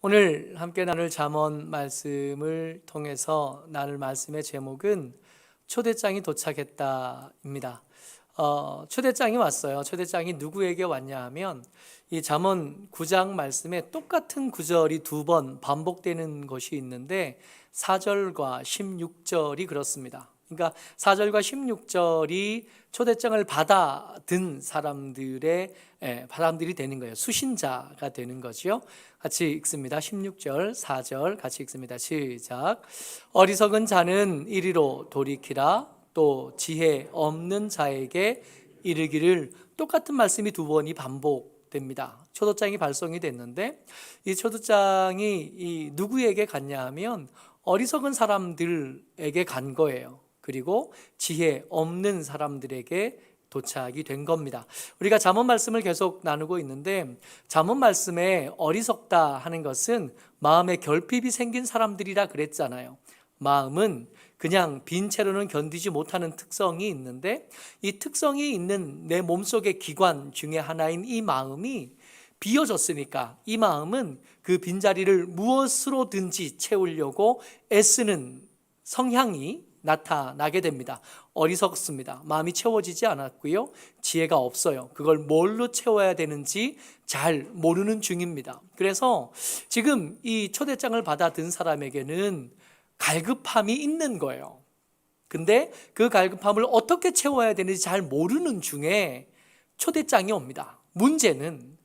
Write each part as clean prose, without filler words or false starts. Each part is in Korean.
오늘 함께 나눌 잠언 말씀을 통해서 나눌 말씀의 제목은 초대장이 도착했다입니다. 초대장이 왔어요. 초대장이 누구에게 왔냐 하면 이 잠언 9장 말씀에 똑같은 구절이 두 번 반복되는 것이 있는데 4절과 16절이 그렇습니다. 그러니까 4절과 16절이 초대장을 받아든 사람들이 되는 거예요. 수신자가 되는 거죠. 같이 읽습니다. 16절, 4절 같이 읽습니다. 시작. 어리석은 자는 이리로 돌이키라. 또 지혜 없는 자에게 이르기를. 똑같은 말씀이 두 번이 반복됩니다. 초대장이 발송이 됐는데 이 초대장이 누구에게 갔냐 하면 어리석은 사람들에게 간 거예요. 그리고 지혜 없는 사람들에게 도착이 된 겁니다. 우리가 잠언 말씀을 계속 나누고 있는데 잠언 말씀에 어리석다 하는 것은 마음에 결핍이 생긴 사람들이라 그랬잖아요. 마음은 그냥 빈 채로는 견디지 못하는 특성이 있는데 이 특성이 있는 내 몸속의 기관 중에 하나인 이 마음이 비어졌으니까 이 마음은 그 빈자리를 무엇으로든지 채우려고 애쓰는 성향이 나타나게 됩니다. 어리석습니다. 마음이 채워지지 않았고요. 지혜가 없어요. 그걸 뭘로 채워야 되는지 잘 모르는 중입니다. 그래서 지금 이 초대장을 받아든 사람에게는 갈급함이 있는 거예요. 근데 그 갈급함을 어떻게 채워야 되는지 잘 모르는 중에 초대장이 옵니다. 문제는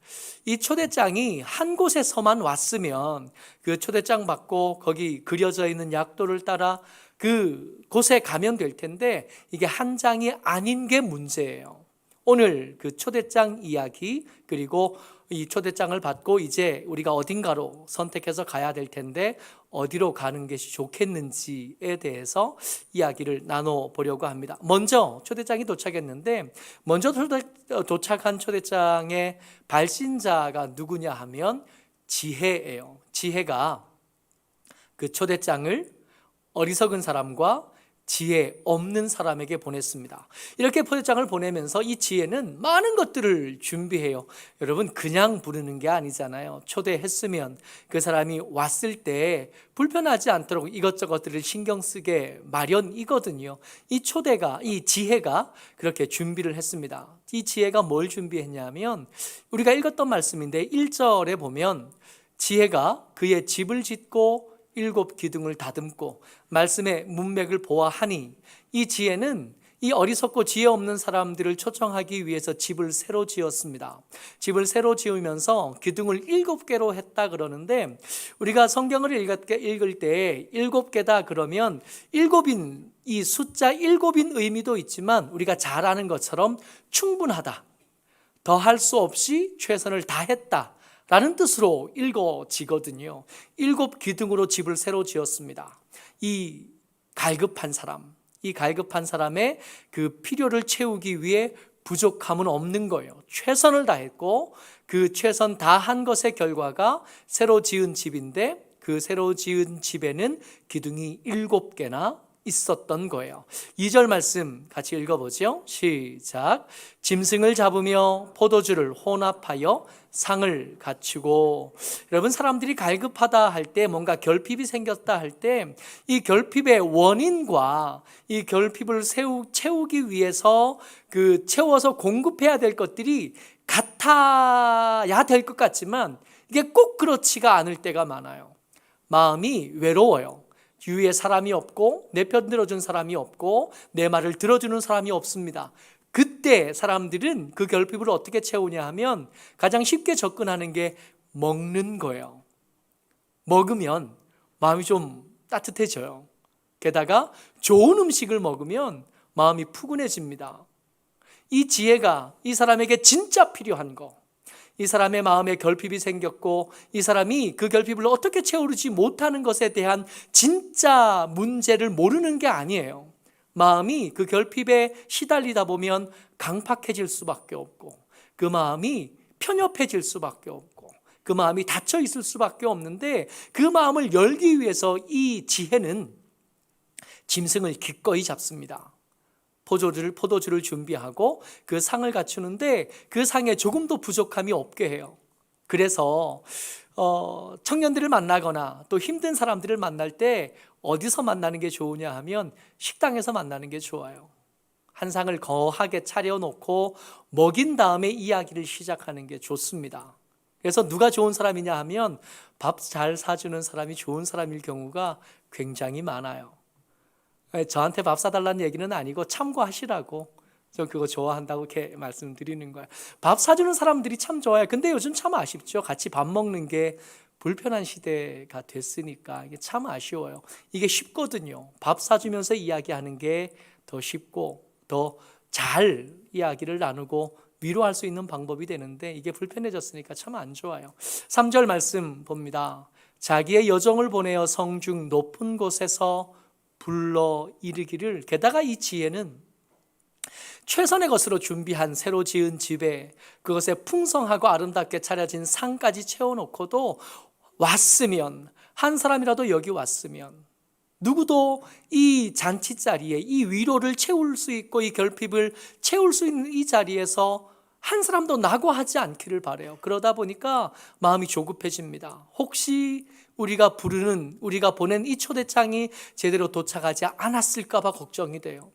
이 초대장이 한 곳에서만 왔으면 그 초대장 받고 거기 그려져 있는 약도를 따라 그 곳에 가면 될 텐데 이게 한 장이 아닌 게 문제예요. 오늘 그 초대장 이야기 그리고 이 초대장을 받고 이제 우리가 어딘가로 선택해서 가야 될 텐데 어디로 가는 것이 좋겠는지에 대해서 이야기를 나눠보려고 합니다. 먼저 초대장이 도착했는데 먼저 도착한 초대장의 발신자가 누구냐 하면 지혜예요. 지혜가 그 초대장을 어리석은 사람과 지혜 없는 사람에게 보냈습니다. 이렇게 초대장을 보내면서 이 지혜는 많은 것들을 준비해요. 여러분 그냥 부르는 게 아니잖아요. 초대했으면 그 사람이 왔을 때 불편하지 않도록 이것저것들을 신경 쓰게 마련이거든요. 이 지혜가 그렇게 준비를 했습니다. 이 지혜가 뭘 준비했냐면 우리가 읽었던 말씀인데 1절에 보면 지혜가 그의 집을 짓고 7 기둥을 다듬고 말씀의 문맥을 보아하니 이 지혜는 이 어리석고 지혜 없는 사람들을 초청하기 위해서 집을 새로 지었습니다. 집을 새로 지으면서 기둥을 7개로 했다 그러는데 우리가 성경을 읽을 때 7개다 그러면 7인 이 숫자 7인 의미도 있지만 우리가 잘 아는 것처럼 충분하다. 더 할 수 없이 최선을 다했다. 라는 뜻으로 읽어지거든요. 7 기둥으로 집을 새로 지었습니다. 이 갈급한 사람의 그 필요를 채우기 위해 부족함은 없는 거예요. 최선을 다했고 그 최선 다한 것의 결과가 새로 지은 집인데 그 새로 지은 집에는 기둥이 7개나 있었던 거예요. 2절 말씀 같이 읽어보죠. 시작. 짐승을 잡으며 포도주를 혼합하여 상을 갖추고. 여러분 사람들이 갈급하다 할 때 뭔가 결핍이 생겼다 할 때 이 결핍의 원인과 이 결핍을 채우기 위해서 그 채워서 공급해야 될 것들이 같아야 될 것 같지만 이게 꼭 그렇지가 않을 때가 많아요. 마음이 외로워요. 주위에 사람이 없고 내 편 들어준 사람이 없고 내 말을 들어주는 사람이 없습니다. 그때 사람들은 그 결핍을 어떻게 채우냐 하면 가장 쉽게 접근하는 게 먹는 거예요. 먹으면 마음이 좀 따뜻해져요. 게다가 좋은 음식을 먹으면 마음이 푸근해집니다. 이 지혜가 이 사람에게 진짜 필요한 거, 이 사람의 마음에 결핍이 생겼고 이 사람이 그 결핍을 어떻게 채우지 못하는 것에 대한 진짜 문제를 모르는 게 아니에요. 마음이 그 결핍에 시달리다 보면 강팍해질 수밖에 없고 그 마음이 편협해질 수밖에 없고 그 마음이 닫혀 있을 수밖에 없는데 그 마음을 열기 위해서 이 지혜는 짐승을 기꺼이 잡습니다. 포도주를 준비하고 그 상을 갖추는데 그 상에 조금도 부족함이 없게 해요. 그래서 청년들을 만나거나 또 힘든 사람들을 만날 때 어디서 만나는 게 좋으냐 하면 식당에서 만나는 게 좋아요. 한 상을 거하게 차려놓고 먹인 다음에 이야기를 시작하는 게 좋습니다. 그래서 누가 좋은 사람이냐 하면 밥 잘 사주는 사람이 좋은 사람일 경우가 굉장히 많아요. 저한테 밥 사달라는 얘기는 아니고 참고하시라고, 저 그거 좋아한다고 이렇게 말씀드리는 거예요. 밥 사주는 사람들이 참 좋아요. 근데 요즘 참 아쉽죠. 같이 밥 먹는 게 불편한 시대가 됐으니까 이게 참 아쉬워요. 이게 쉽거든요. 밥 사주면서 이야기하는 게 더 쉽고 더 잘 이야기를 나누고 위로할 수 있는 방법이 되는데 이게 불편해졌으니까 참 안 좋아요. 3절 말씀 봅니다. 자기의 여종을 보내어 성중 높은 곳에서 불러 이르기를, 게다가 이 지혜는 최선의 것으로 준비한 새로 지은 집에 그것에 풍성하고 아름답게 차려진 상까지 채워놓고도 왔으면, 한 사람이라도 여기 왔으면 누구도 이 잔치 자리에 이 위로를 채울 수 있고 이 결핍을 채울 수 있는 이 자리에서 한 사람도 낙오하지 않기를 바라요. 그러다 보니까 마음이 조급해집니다. 혹시 우리가 보낸 이 초대장이 제대로 도착하지 않았을까 봐 걱정이 돼요.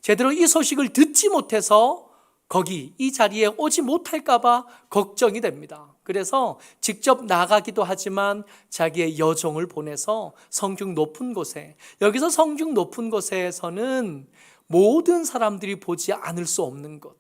제대로 이 소식을 듣지 못해서 거기 이 자리에 오지 못할까 봐 걱정이 됩니다. 그래서 직접 나가기도 하지만 자기의 여종을 보내서 성중 높은 곳에, 여기서 성중 높은 곳에서는 모든 사람들이 보지 않을 수 없는 것,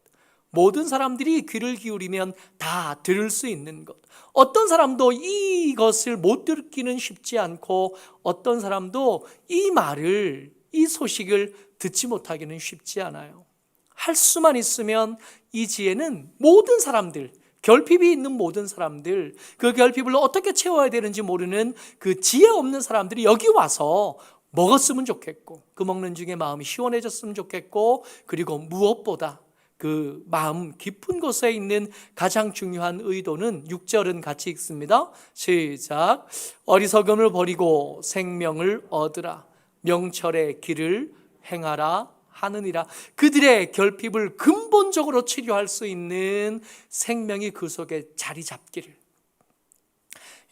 모든 사람들이 귀를 기울이면 다 들을 수 있는 것, 어떤 사람도 이것을 못 듣기는 쉽지 않고 어떤 사람도 이 소식을 듣지 못하기는 쉽지 않아요. 할 수만 있으면 이 지혜는 모든 사람들, 결핍이 있는 모든 사람들, 그 결핍을 어떻게 채워야 되는지 모르는 그 지혜 없는 사람들이 여기 와서 먹었으면 좋겠고, 그 먹는 중에 마음이 시원해졌으면 좋겠고, 그리고 무엇보다 그 마음 깊은 곳에 있는 가장 중요한 의도는 6절은 같이 읽습니다. 시작. 어리석음을 버리고 생명을 얻으라. 명철의 길을 행하라 하느니라. 그들의 결핍을 근본적으로 치료할 수 있는 생명이 그 속에 자리 잡기를.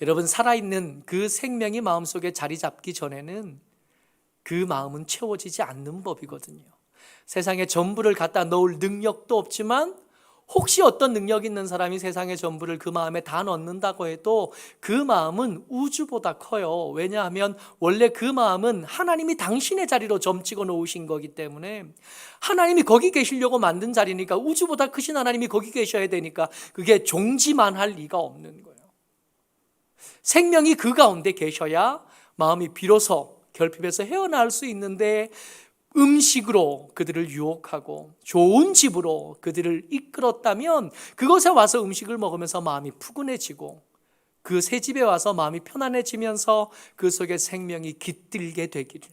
여러분, 살아있는 그 생명이 마음속에 자리 잡기 전에는 그 마음은 채워지지 않는 법이거든요. 세상에 전부를 갖다 넣을 능력도 없지만 혹시 어떤 능력 있는 사람이 세상의 전부를 그 마음에 다 넣는다고 해도 그 마음은 우주보다 커요. 왜냐하면 원래 그 마음은 하나님이 당신의 자리로 점찍어 놓으신 거기 때문에, 하나님이 거기 계시려고 만든 자리니까, 우주보다 크신 하나님이 거기 계셔야 되니까 그게 종지만 할 리가 없는 거예요. 생명이 그 가운데 계셔야 마음이 비로소 결핍에서 헤어나올 수 있는데, 음식으로 그들을 유혹하고 좋은 집으로 그들을 이끌었다면 그곳에 와서 음식을 먹으면서 마음이 푸근해지고 그 새 집에 와서 마음이 편안해지면서 그 속에 생명이 깃들게 되기를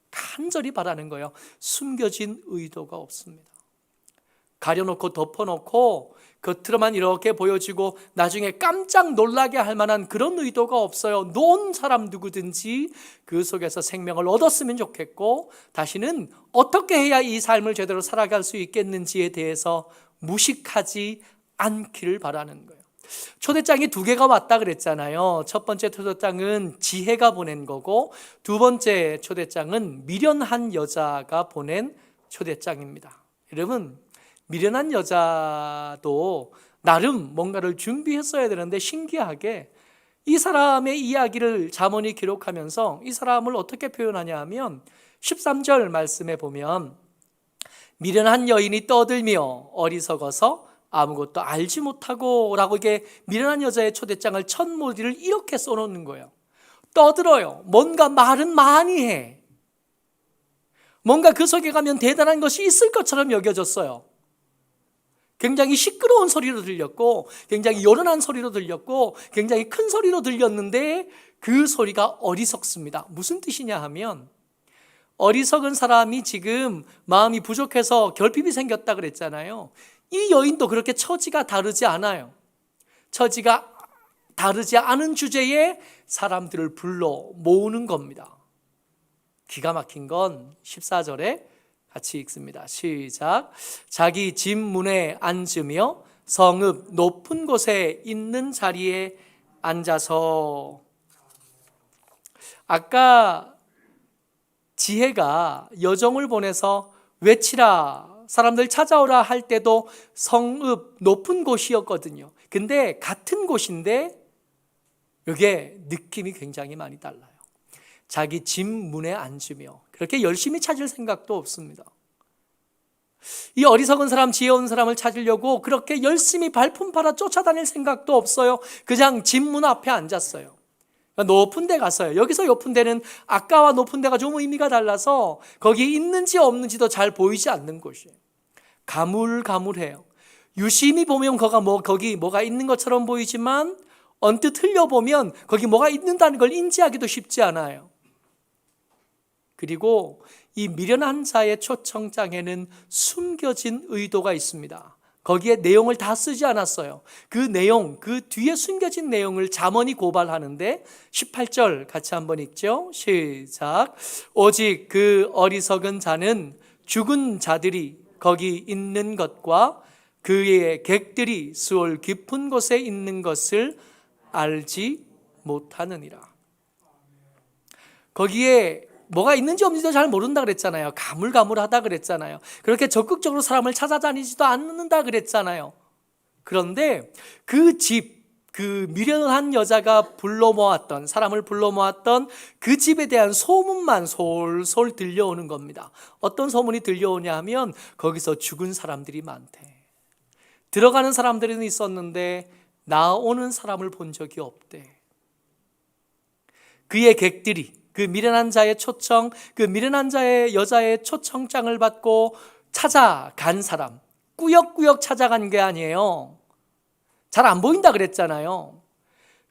간절히 바라는 거예요. 숨겨진 의도가 없습니다. 가려놓고 덮어놓고 겉으로만 이렇게 보여지고 나중에 깜짝 놀라게 할 만한 그런 의도가 없어요. 놓은 사람 누구든지 그 속에서 생명을 얻었으면 좋겠고, 다시는 어떻게 해야 이 삶을 제대로 살아갈 수 있겠는지에 대해서 무식하지 않기를 바라는 거예요. 초대장이 2개가 왔다 그랬잖아요. 첫 번째 초대장은 지혜가 보낸 거고, 두 번째 초대장은 미련한 여자가 보낸 초대장입니다. 여러분, 미련한 여자도 나름 뭔가를 준비했어야 되는데, 신기하게 이 사람의 이야기를 잠언이 기록하면서 이 사람을 어떻게 표현하냐 하면 13절 말씀에 보면, 미련한 여인이 떠들며 어리석어서 아무것도 알지 못하고 라고, 이게 미련한 여자의 초대장을 첫 마디를 이렇게 써놓는 거예요. 떠들어요. 뭔가 말은 많이 해. 뭔가 그 속에 가면 대단한 것이 있을 것처럼 여겨졌어요. 굉장히 시끄러운 소리로 들렸고, 굉장히 요란한 소리로 들렸고, 굉장히 큰 소리로 들렸는데 그 소리가 어리석습니다. 무슨 뜻이냐 하면, 어리석은 사람이 지금 마음이 부족해서 결핍이 생겼다 그랬잖아요. 이 여인도 그렇게 처지가 다르지 않아요. 처지가 다르지 않은 주제에 사람들을 불러 모으는 겁니다. 기가 막힌 건 14절에 같이 읽습니다. 시작. 자기 집 문에 앉으며 성읍 높은 곳에 있는 자리에 앉아서. 아까 지혜가 여종을 보내서 외치라, 사람들 찾아오라 할 때도 성읍 높은 곳이었거든요. 근데 같은 곳인데 이게 느낌이 굉장히 많이 달라요. 자기 집 문에 앉으며 그렇게 열심히 찾을 생각도 없습니다. 이 어리석은 사람, 지혜로운 사람을 찾으려고 그렇게 열심히 발품 팔아 쫓아다닐 생각도 없어요. 그냥 집 문 앞에 앉았어요. 높은 데 갔어요. 여기서 높은 데는 아까와 높은 데가 좀 의미가 달라서 거기 있는지 없는지도 잘 보이지 않는 곳이에요. 가물가물해요. 유심히 보면 거기 뭐가 있는 것처럼 보이지만 언뜻 흘려보면 거기 뭐가 있는다는 걸 인지하기도 쉽지 않아요. 그리고 이 미련한 자의 초청장에는 숨겨진 의도가 있습니다. 거기에 내용을 다 쓰지 않았어요. 그 내용, 그 뒤에 숨겨진 내용을 잠언이 고발하는데 18절 같이 한번 읽죠. 시작. 오직 그 어리석은 자는 죽은 자들이 거기 있는 것과 그의 객들이 수월 깊은 곳에 있는 것을 알지 못하느니라. 거기에 뭐가 있는지 없는지도 잘 모른다 그랬잖아요. 가물가물하다 그랬잖아요. 그렇게 적극적으로 사람을 찾아다니지도 않는다 그랬잖아요. 그런데 그 집, 그 미련한 여자가 사람을 불러 모았던 그 집에 대한 소문만 솔솔 들려오는 겁니다. 어떤 소문이 들려오냐 하면 거기서 죽은 사람들이 많대. 들어가는 사람들은 있었는데 나오는 사람을 본 적이 없대. 그의 객들이, 그 미련한 자의 초청, 그 미련한 자의 여자의 초청장을 받고 찾아간 사람, 꾸역꾸역 찾아간 게 아니에요. 잘 안 보인다 그랬잖아요.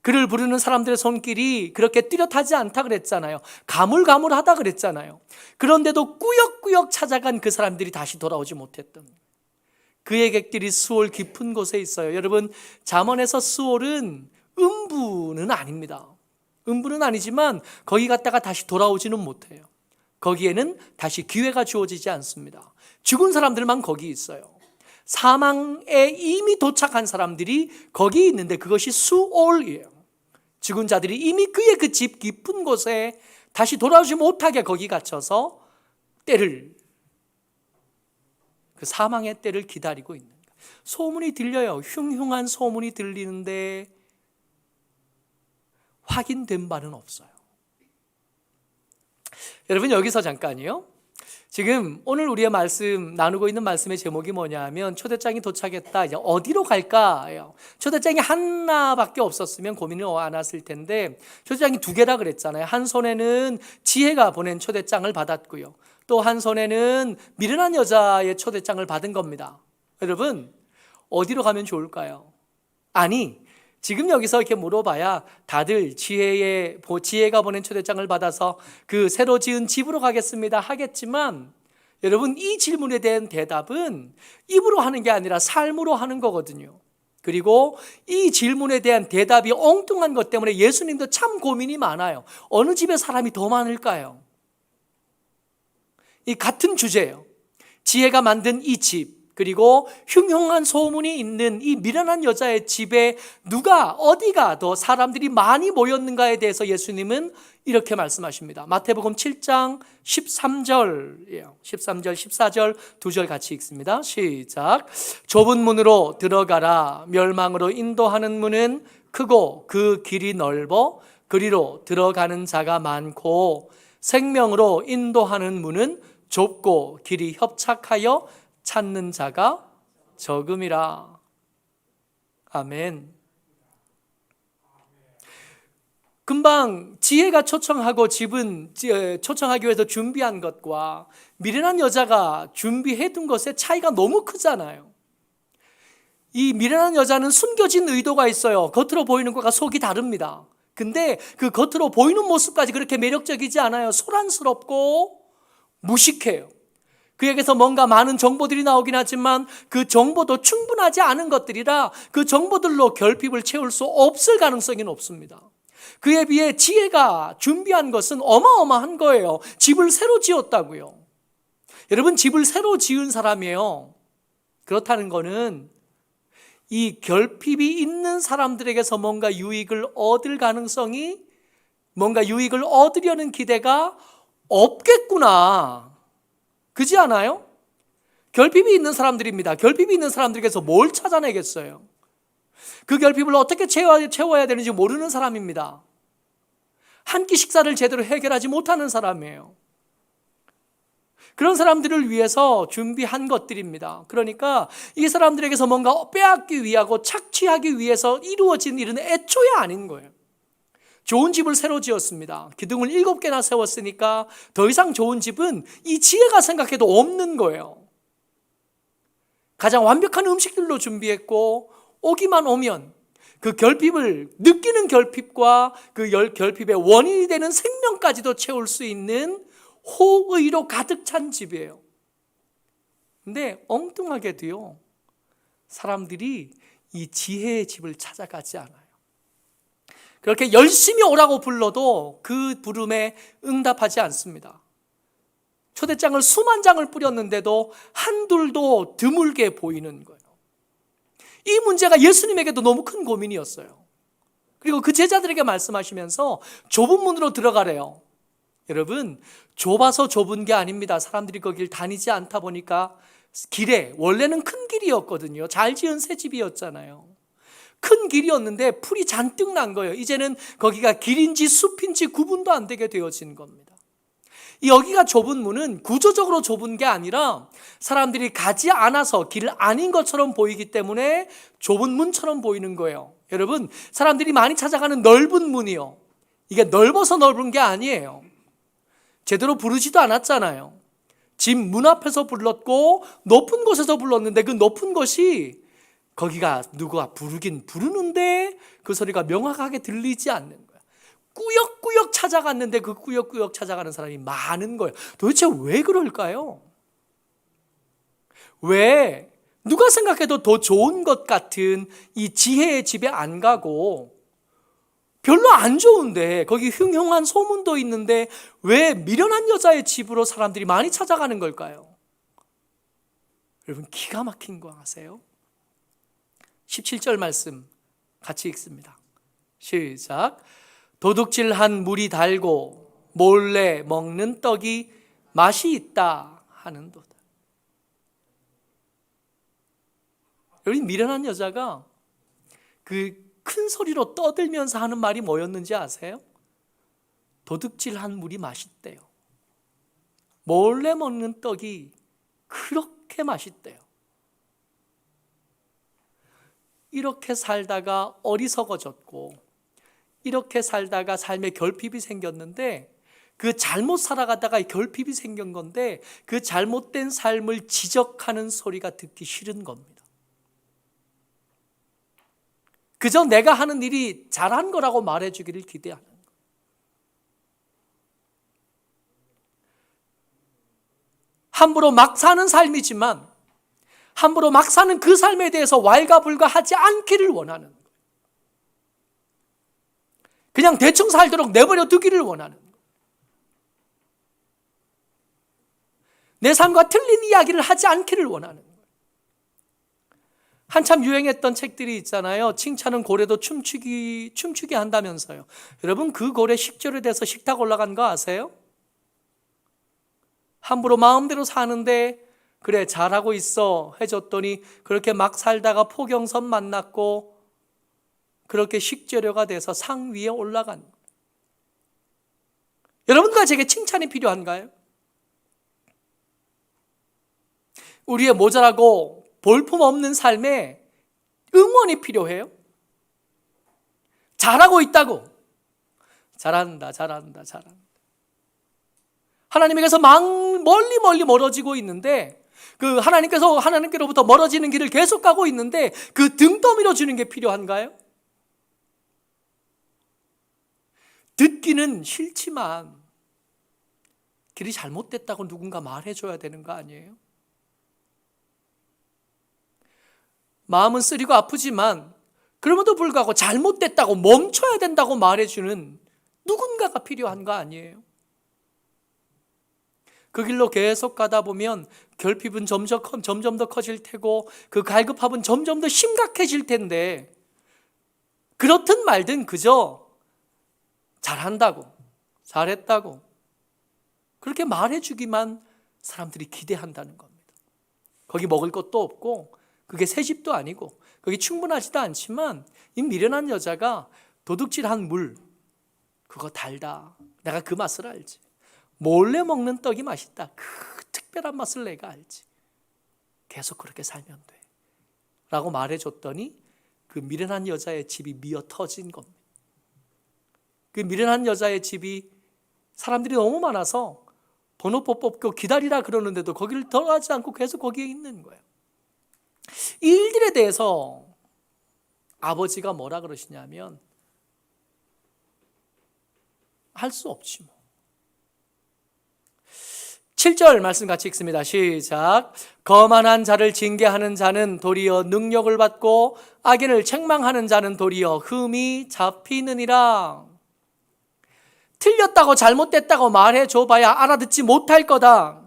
그를 부르는 사람들의 손길이 그렇게 뚜렷하지 않다 그랬잖아요. 가물가물하다 그랬잖아요. 그런데도 꾸역꾸역 찾아간 그 사람들이 다시 돌아오지 못했던, 그의 객들이 수월 깊은 곳에 있어요. 여러분, 잠언에서 수월은 음부는 아닙니다. 음부는 아니지만 거기 갔다가 다시 돌아오지는 못해요. 거기에는 다시 기회가 주어지지 않습니다. 죽은 사람들만 거기 있어요. 사망에 이미 도착한 사람들이 거기 있는데 그것이 수올이에요. 죽은 자들이 이미 그의 그 집 깊은 곳에 다시 돌아오지 못하게 거기 갇혀서 그 사망의 때를 기다리고 있는 거예요. 소문이 들려요. 흉흉한 소문이 들리는데 확인된 바는 없어요. 여러분, 여기서 잠깐요. 지금 오늘 우리의 나누고 있는 말씀의 제목이 뭐냐 하면 초대장이 도착했다. 이제 어디로 갈까요? 초대장이 하나밖에 없었으면 고민을 안 했을 텐데 초대장이 2개라 그랬잖아요. 한 손에는 지혜가 보낸 초대장을 받았고요. 또 한 손에는 미련한 여자의 초대장을 받은 겁니다. 여러분, 어디로 가면 좋을까요? 아니, 지금 여기서 이렇게 물어봐야 다들 지혜가 보낸 초대장을 받아서 그 새로 지은 집으로 가겠습니다 하겠지만, 여러분, 이 질문에 대한 대답은 입으로 하는 게 아니라 삶으로 하는 거거든요. 그리고 이 질문에 대한 대답이 엉뚱한 것 때문에 예수님도 참 고민이 많아요. 어느 집에 사람이 더 많을까요? 이 같은 주제예요. 지혜가 만든 이 집, 그리고 흉흉한 소문이 있는 이 미련한 여자의 집에 어디가 더 사람들이 많이 모였는가에 대해서 예수님은 이렇게 말씀하십니다. 마태복음 7장 13절이에요. 13절, 14절 2절 같이 읽습니다. 시작. 좁은 문으로 들어가라. 멸망으로 인도하는 문은 크고 그 길이 넓어 그리로 들어가는 자가 많고 생명으로 인도하는 문은 좁고 길이 협착하여 찾는 자가 적음이라. 아멘. 금방 지혜가 초청하고 집은 초청하기 위해서 준비한 것과 미련한 여자가 준비해둔 것의 차이가 너무 크잖아요. 이 미련한 여자는 숨겨진 의도가 있어요. 겉으로 보이는 것과 속이 다릅니다. 근데 그 겉으로 보이는 모습까지 그렇게 매력적이지 않아요. 소란스럽고 무식해요. 그에게서 뭔가 많은 정보들이 나오긴 하지만 그 정보도 충분하지 않은 것들이라 그 정보들로 결핍을 채울 수 없을 가능성이 높습니다. 그에 비해 지혜가 준비한 것은 어마어마한 거예요. 집을 새로 지었다고요. 여러분, 집을 새로 지은 사람이에요. 그렇다는 거는 이 결핍이 있는 사람들에게서 뭔가 유익을 얻을 가능성이, 뭔가 유익을 얻으려는 기대가 없겠구나. 그지 않아요? 결핍이 있는 사람들입니다. 결핍이 있는 사람들에게서 뭘 찾아내겠어요? 그 결핍을 어떻게 채워야 되는지 모르는 사람입니다. 한 끼 식사를 제대로 해결하지 못하는 사람이에요. 그런 사람들을 위해서 준비한 것들입니다. 그러니까 이 사람들에게서 뭔가 빼앗기 위하고 착취하기 위해서 이루어진 일은 애초에 아닌 거예요. 좋은 집을 새로 지었습니다. 기둥을 7개나 세웠으니까 더 이상 좋은 집은 이 지혜가 생각해도 없는 거예요. 가장 완벽한 음식들로 준비했고, 오기만 오면 그 결핍을, 느끼는 결핍과 그 결핍의 원인이 되는 생명까지도 채울 수 있는 호의로 가득 찬 집이에요. 근데 엉뚱하게도요, 사람들이 이 지혜의 집을 찾아가지 않아요. 그렇게 열심히 오라고 불러도 그 부름에 응답하지 않습니다. 초대장을 수만 장을 뿌렸는데도 한둘도 드물게 보이는 거예요. 이 문제가 예수님에게도 너무 큰 고민이었어요. 그리고 그 제자들에게 말씀하시면서 좁은 문으로 들어가래요. 여러분, 좁아서 좁은 게 아닙니다. 사람들이 거길 다니지 않다 보니까 길에, 원래는 큰 길이었거든요. 잘 지은 새 집이었잖아요. 큰 길이었는데 풀이 잔뜩 난 거예요. 이제는 거기가 길인지 숲인지 구분도 안 되게 되어진 겁니다. 여기가 좁은 문은 구조적으로 좁은 게 아니라 사람들이 가지 않아서 길 아닌 것처럼 보이기 때문에 좁은 문처럼 보이는 거예요. 여러분, 사람들이 많이 찾아가는 넓은 문이요, 이게 넓어서 넓은 게 아니에요. 제대로 부르지도 않았잖아요. 집 문 앞에서 불렀고 높은 곳에서 불렀는데 그 높은 곳이, 거기가 누가 부르긴 부르는데 그 소리가 명확하게 들리지 않는 거야. 꾸역꾸역 찾아갔는데 그 꾸역꾸역 찾아가는 사람이 많은 거예요. 도대체 왜 그럴까요? 왜 누가 생각해도 더 좋은 것 같은 이 지혜의 집에 안 가고, 별로 안 좋은데 거기 흉흉한 소문도 있는데 왜 미련한 여자의 집으로 사람들이 많이 찾아가는 걸까요? 여러분, 기가 막힌 거 아세요? 17절 말씀 같이 읽습니다. 시작. 도둑질한 물이 달고 몰래 먹는 떡이 맛이 있다 하는도다. 여러분, 미련한 여자가 그 큰 소리로 떠들면서 하는 말이 뭐였는지 아세요? 도둑질한 물이 맛있대요. 몰래 먹는 떡이 그렇게 맛있대요. 이렇게 살다가 어리석어졌고, 이렇게 살다가 삶에 결핍이 생겼는데, 그 잘못 살아가다가 결핍이 생긴 건데, 그 잘못된 삶을 지적하는 소리가 듣기 싫은 겁니다. 그저 내가 하는 일이 잘한 거라고 말해주기를 기대하는 거예요. 함부로 막 사는 삶이지만 함부로 막 사는 그 삶에 대해서 왈가불가하지 않기를 원하는 거예요. 그냥 대충 살도록 내버려 두기를 원하는 거예요. 내 삶과 틀린 이야기를 하지 않기를 원하는 거예요. 한참 유행했던 책들이 있잖아요. 칭찬은 고래도 춤추게 한다면서요. 여러분, 그 고래 식절에 대해서 식탁 올라간 거 아세요? 함부로 마음대로 사는데 그래 잘하고 있어 해줬더니 그렇게 막 살다가 포경선 만났고 그렇게 식재료가 돼서 상 위에 올라간 거예요. 여러분과 제게 칭찬이 필요한가요? 우리의 모자라고 볼품없는 삶에 응원이 필요해요? 잘하고 있다고, 잘한다. 하나님에게서 멀리 멀어지고 있는데, 그 하나님께로부터 멀어지는 길을 계속 가고 있는데 그 등 떠밀어 주는 게 필요한가요? 듣기는 싫지만 길이 잘못됐다고 누군가 말해줘야 되는 거 아니에요? 마음은 쓰리고 아프지만 그럼에도 불구하고 잘못됐다고 멈춰야 된다고 말해주는 누군가가 필요한 거 아니에요? 그 길로 계속 가다 보면 결핍은 점점 더 커질 테고 그 갈급함은 점점 더 심각해질 텐데, 그렇든 말든 그저 잘한다고, 잘했다고 그렇게 말해주기만 사람들이 기대한다는 겁니다. 거기 먹을 것도 없고 그게 새 집도 아니고 거기 충분하지도 않지만 이 미련한 여자가 도둑질한 물, 그거 달다, 내가 그 맛을 알지. 몰래 먹는 떡이 맛있다, 그 특별한 맛을 내가 알지. 계속 그렇게 살면 돼 라고 말해줬더니 그 미련한 여자의 집이 미어 터진 겁니다. 그 미련한 여자의 집이 사람들이 너무 많아서 번호표 뽑고 기다리라 그러는데도 거기를 들어가지 않고 계속 거기에 있는 거예요. 이 일들에 대해서 아버지가 뭐라 그러시냐면, 할 수 없지 뭐. 7절 말씀 같이 읽습니다. 시작. 거만한 자를 징계하는 자는 도리어 능력을 받고 악인을 책망하는 자는 도리어 흠이 잡히느니라. 틀렸다고 잘못됐다고 말해줘봐야 알아듣지 못할 거다.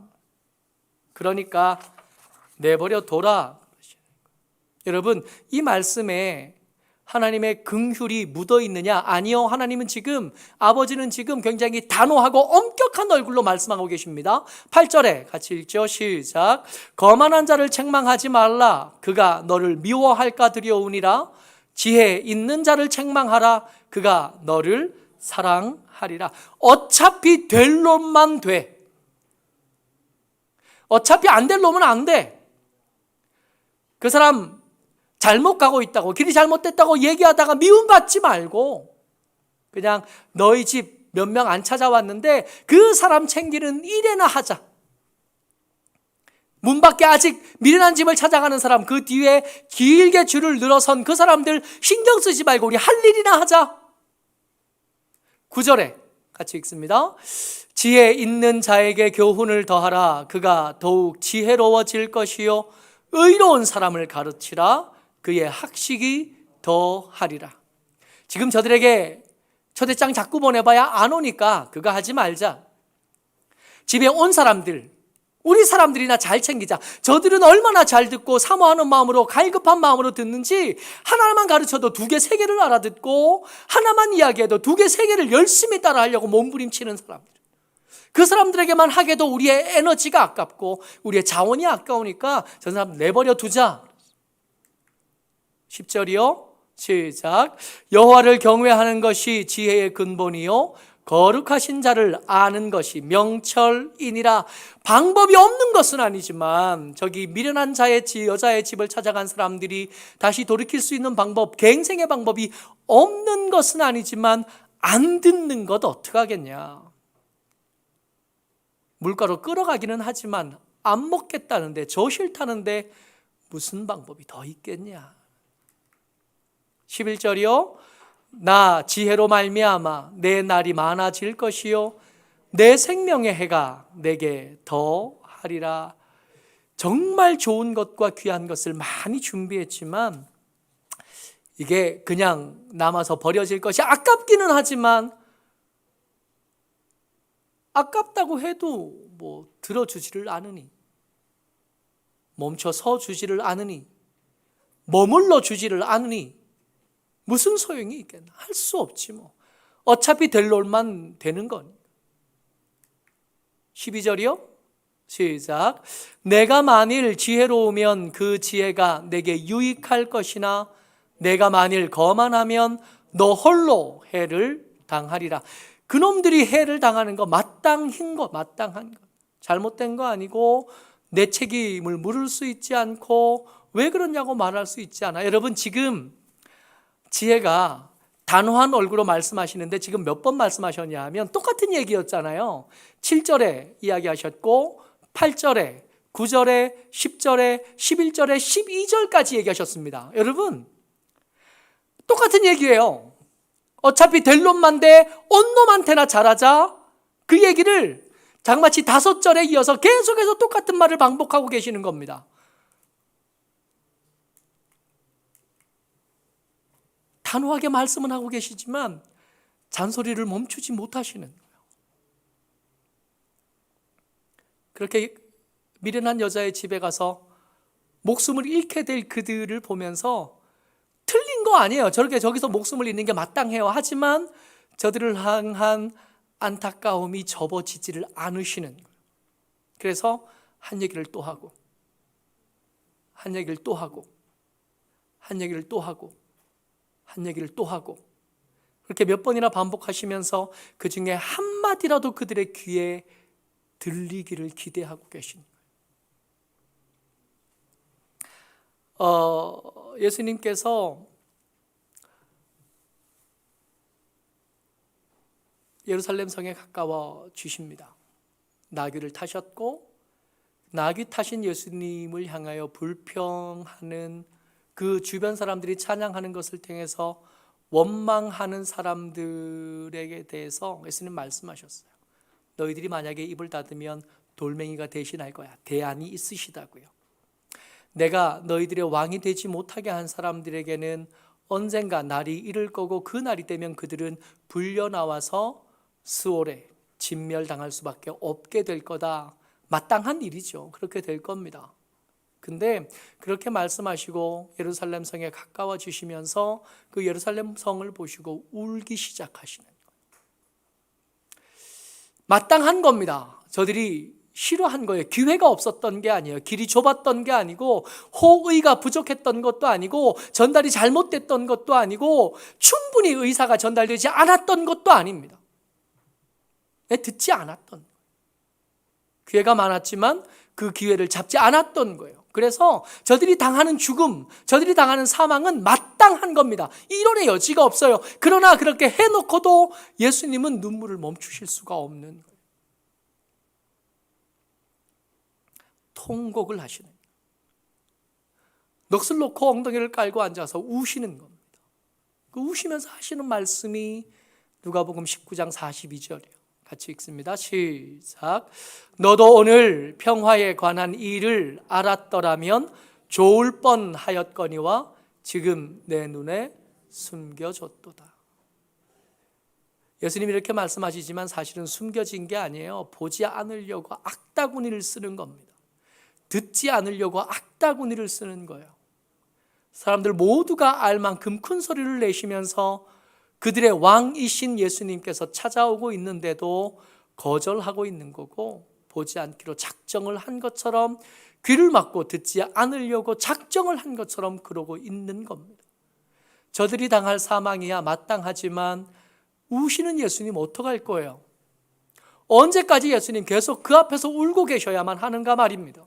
그러니까 내버려 둬라. 여러분, 이 말씀에 하나님의 긍휼이 묻어 있느냐? 아니요. 하나님은 지금, 아버지는 지금 굉장히 단호하고 엄격한 얼굴로 말씀하고 계십니다. 8절에 같이 읽죠. 시작. 거만한 자를 책망하지 말라. 그가 너를 미워할까 두려우니라. 지혜 있는 자를 책망하라. 그가 너를 사랑하리라. 어차피 될 놈만 돼. 어차피 안 될 놈은 안 돼. 그 사람 잘못 가고 있다고, 길이 잘못됐다고 얘기하다가 미움받지 말고 그냥 너희 집 몇 명 안 찾아왔는데 그 사람 챙기는 일이나 하자. 문 밖에 아직 미련한 집을 찾아가는 사람, 그 뒤에 길게 줄을 늘어선 그 사람들 신경 쓰지 말고 우리 할 일이나 하자. 9절에 같이 읽습니다. 지혜 있는 자에게 교훈을 더하라. 그가 더욱 지혜로워질 것이요 의로운 사람을 가르치라. 그의 학식이 더하리라. 지금 저들에게 초대장 자꾸 보내봐야 안 오니까 그거 하지 말자. 집에 온 사람들, 우리 사람들이나 잘 챙기자. 저들은 얼마나 잘 듣고 사모하는 마음으로, 갈급한 마음으로 듣는지, 하나만 가르쳐도 2개, 3개를 알아듣고 하나만 이야기해도 2개, 3개를 열심히 따라하려고 몸부림치는 사람들. 그 사람들에게만 하게도 우리의 에너지가 아깝고 우리의 자원이 아까우니까 저 사람 내버려 두자. 10절이요. 시작. 여호와를 경외하는 것이 지혜의 근본이요 거룩하신 자를 아는 것이 명철이니라. 방법이 없는 것은 아니지만 저기 미련한 여자의 집을 찾아간 사람들이 다시 돌이킬 수 있는 방법, 갱생의 방법이 없는 것은 아니지만 안 듣는 것 어떡하겠냐. 물가로 끌어가기는 하지만 안 먹겠다는데, 저 싫다는데 무슨 방법이 더 있겠냐. 11절이요. 나 지혜로 말미암아 내 날이 많아질 것이요 내 생명의 해가 내게 더하리라. 정말 좋은 것과 귀한 것을 많이 준비했지만 이게 그냥 남아서 버려질 것이 아깝기는 하지만, 아깝다고 해도 뭐 들어주지를 않으니, 멈춰 서 주지를 않으니, 머물러 주지를 않으니 무슨 소용이 있겠나. 할 수 없지 뭐. 어차피 될 놈만 되는 거니. 12절이요. 시작. 내가 만일 지혜로우면 그 지혜가 내게 유익할 것이나 내가 만일 거만하면 너 홀로 해를 당하리라. 그놈들이 해를 당하는 거 마땅한 거, 잘못된 거 아니고 내 책임을 물을 수 있지 않고 왜 그러냐고 말할 수 있지 않아. 여러분, 지금 지혜가 단호한 얼굴로 말씀하시는데 지금 몇 번 말씀하셨냐 하면 똑같은 얘기였잖아요. 7절에 이야기하셨고 8절에, 9절에, 10절에, 11절에, 12절까지 얘기하셨습니다. 여러분, 똑같은 얘기예요. 어차피 될 놈만 돼, 온 놈한테나 잘하자. 그 얘기를 장마치 5절에 이어서 계속해서 똑같은 말을 반복하고 계시는 겁니다. 단호하게 말씀은 하고 계시지만 잔소리를 멈추지 못하시는 거예요. 그렇게 미련한 여자의 집에 가서 목숨을 잃게 될 그들을 보면서 틀린 거 아니에요. 저렇게 저기서 목숨을 잃는 게 마땅해요. 하지만 저들을 향한 안타까움이 접어지지를 않으시는 거예요. 그래서 한 얘기를 또 하고, 한 얘기를 또 하고, 한 얘기를 또 하고, 한 얘기를 또 하고, 그렇게 몇 번이나 반복하시면서 그 중에 한마디라도 그들의 귀에 들리기를 기대하고 계신 거예요. 예수님께서 예루살렘 성에 가까워 주십니다. 나귀를 타셨고, 나귀 타신 예수님을 향하여 불평하는 그 주변 사람들이 찬양하는 것을 통해서 원망하는 사람들에게 대해서 예수님 말씀하셨어요. 너희들이 만약에 입을 닫으면 돌멩이가 대신할 거야. 대안이 있으시다고요. 내가 너희들의 왕이 되지 못하게 한 사람들에게는 언젠가 날이 이를 거고, 그 날이 되면 그들은 불려나와서 스올에 진멸당할 수밖에 없게 될 거다. 마땅한 일이죠. 그렇게 될 겁니다. 근데 그렇게 말씀하시고 예루살렘 성에 가까워지시면서 그 예루살렘 성을 보시고 울기 시작하시는 거예요. 마땅한 겁니다. 저들이 싫어한 거예요. 기회가 없었던 게 아니에요. 길이 좁았던 게 아니고, 호의가 부족했던 것도 아니고, 전달이 잘못됐던 것도 아니고, 충분히 의사가 전달되지 않았던 것도 아닙니다. 듣지 않았던 거예요. 기회가 많았지만 그 기회를 잡지 않았던 거예요. 그래서 저들이 당하는 죽음, 저들이 당하는 사망은 마땅한 겁니다. 이론의 여지가 없어요. 그러나 그렇게 해놓고도 예수님은 눈물을 멈추실 수가 없는 거예요. 통곡을 하시는 거예요. 넋을 놓고 엉덩이를 깔고 앉아서 우시는 겁니다. 그 우시면서 하시는 말씀이 누가복음 19장 42절이에요. 같이 읽습니다. 시작. 너도 오늘 평화에 관한 일을 알았더라면 좋을 뻔하였거니와 지금 내 눈에 숨겨졌도다. 예수님이 이렇게 말씀하시지만 사실은 숨겨진 게 아니에요. 보지 않으려고 악다구니를 쓰는 겁니다. 듣지 않으려고 악다구니를 쓰는 거예요. 사람들 모두가 알 만큼 큰 소리를 내시면서 그들의 왕이신 예수님께서 찾아오고 있는데도 거절하고 있는 거고, 보지 않기로 작정을 한 것처럼, 귀를 막고 듣지 않으려고 작정을 한 것처럼 그러고 있는 겁니다. 저들이 당할 사망이야 마땅하지만 우시는 예수님 어떡할 거예요? 언제까지 예수님 계속 그 앞에서 울고 계셔야만 하는가 말입니다.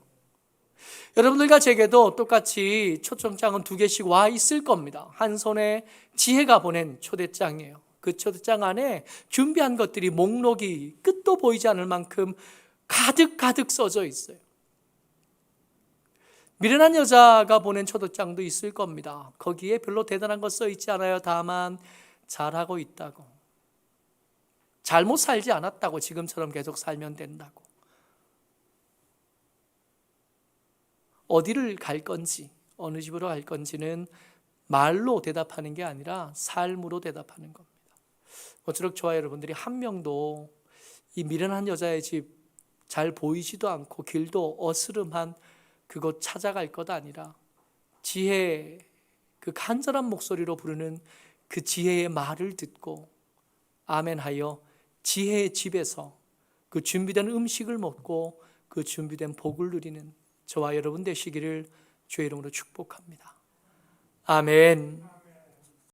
여러분들과 제게도 똑같이 초청장은 2개씩 와 있을 겁니다. 한 손에 지혜가 보낸 초대장이에요. 그 초대장 안에 준비한 것들이 목록이 끝도 보이지 않을 만큼 가득 써져 있어요. 미련한 여자가 보낸 초대장도 있을 겁니다. 거기에 별로 대단한 거 써 있지 않아요. 다만 잘하고 있다고, 잘못 살지 않았다고, 지금처럼 계속 살면 된다고, 어디를 갈 건지, 어느 집으로 갈 건지는 말로 대답하는 게 아니라 삶으로 대답하는 겁니다. 모쪼록 저와 여러분들이 한 명도 이 미련한 여자의 집 잘 보이지도 않고 길도 어스름한 그곳 찾아갈 것 아니라, 지혜, 그 간절한 목소리로 부르는 그 지혜의 말을 듣고 아멘하여 지혜의 집에서 그 준비된 음식을 먹고 그 준비된 복을 누리는 저와 여러분 되시기를 주의 이름으로 축복합니다. 아멘.